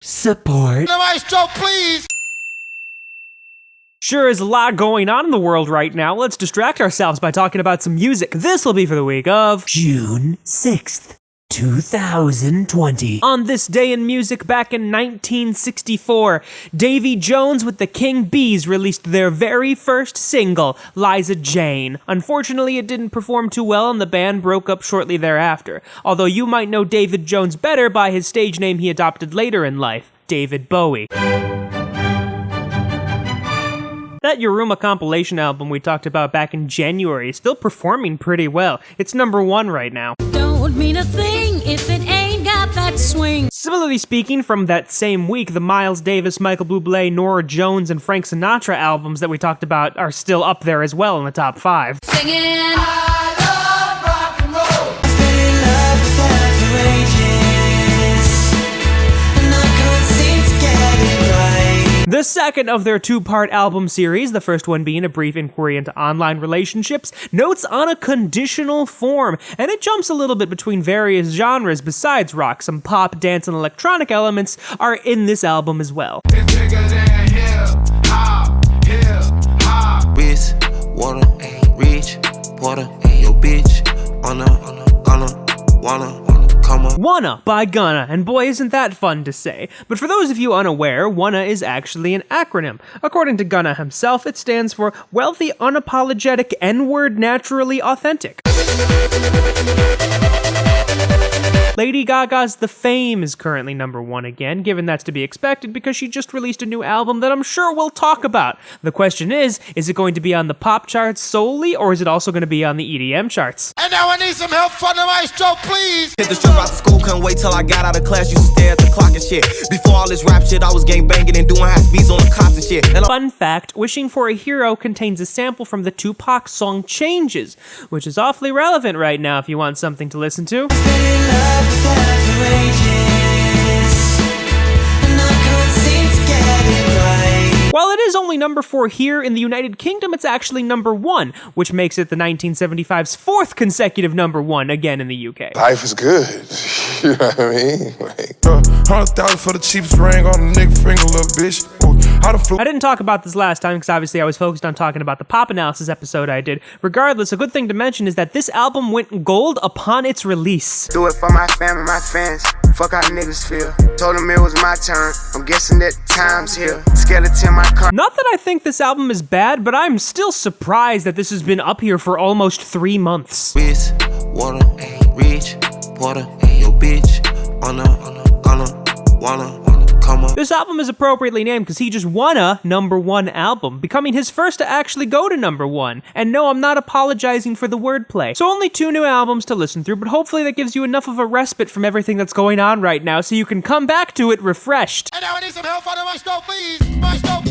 Support. The maestro, please! Sure is a lot going on in the world right now. Let's distract ourselves by talking about some music. This will be for the week of June 6th, 2020. On this day in music back in 1964, Davy Jones with the King Bees released their very first single, Liza Jane. Unfortunately, it didn't perform too well and the band broke up shortly thereafter, although you might know David Jones better by his stage name he adopted later in life, David Bowie. That Yoruma compilation album we talked about back in January is still performing pretty well. It's #1 right now. Don't mean a thing if it ain't got that swing. Similarly speaking, from that same week, the Miles Davis, Michael Bublé, Norah Jones, and Frank Sinatra albums that we talked about are still up there as well in the top 5. Singing. I love rock and roll! The second of their two-part album series, the first one being a brief inquiry into online relationships, notes on a conditional form, and it jumps a little bit between various genres besides rock. Some pop, dance, and electronic elements are in this album as well. It's bigger than hip-hop. Wrist, water, rich, water, your bitch, Gunna, wanna, come on. WUNNA by Gunna, and boy isn't that fun to say. But for those of you unaware, WUNNA is actually an acronym. According to Gunna himself, it stands for Wealthy, Unapologetic, N-Word, Naturally Authentic. Lady Gaga's The Fame is currently #1 again, given that's to be expected because she just released a new album that I'm sure we'll talk about. The question is it going to be on the pop charts solely, or is it also going to be on the EDM charts? And now I need some help from the maestro, please! Hit the strip out of school, couldn't wait till I got out of class. Used to stare at the clock and shit. Before all this rap shit, I was gang banging and doing high speeds on the cops and shit. And Fun fact, Wishing for a Hero contains a sample from the Tupac song Changes, which is awfully relevant right now if you want something to listen to. While it is only #4 here in the United Kingdom, it's actually #1, which makes it the 1975's 4th consecutive #1 again in the UK. Life is good. You know what I mean? Like, 100,000 for the cheapest ring on the nigga finger, little bitch. I didn't talk about this last time because obviously I was focused on talking about the pop analysis episode I did. Regardless, a good thing to mention is that this album went gold upon its release. Do it for my family, my fans. Fuck how niggas feel. Told them it was my turn. I'm guessing that time's here. Skeleton my car. Not that I think this album is bad, but I'm still surprised that this has been up here for almost 3 months. wrist, water, rich, water, your bitch, Gunna, wanna, come on. This album is appropriately named because he just won a #1 album, becoming his first to actually go to #1. And no, I'm not apologizing for the wordplay. So only 2 new albums to listen through, but hopefully that gives you enough of a respite from everything that's going on right now so you can come back to it refreshed. And now I need some help from the maestro, please! Maestro!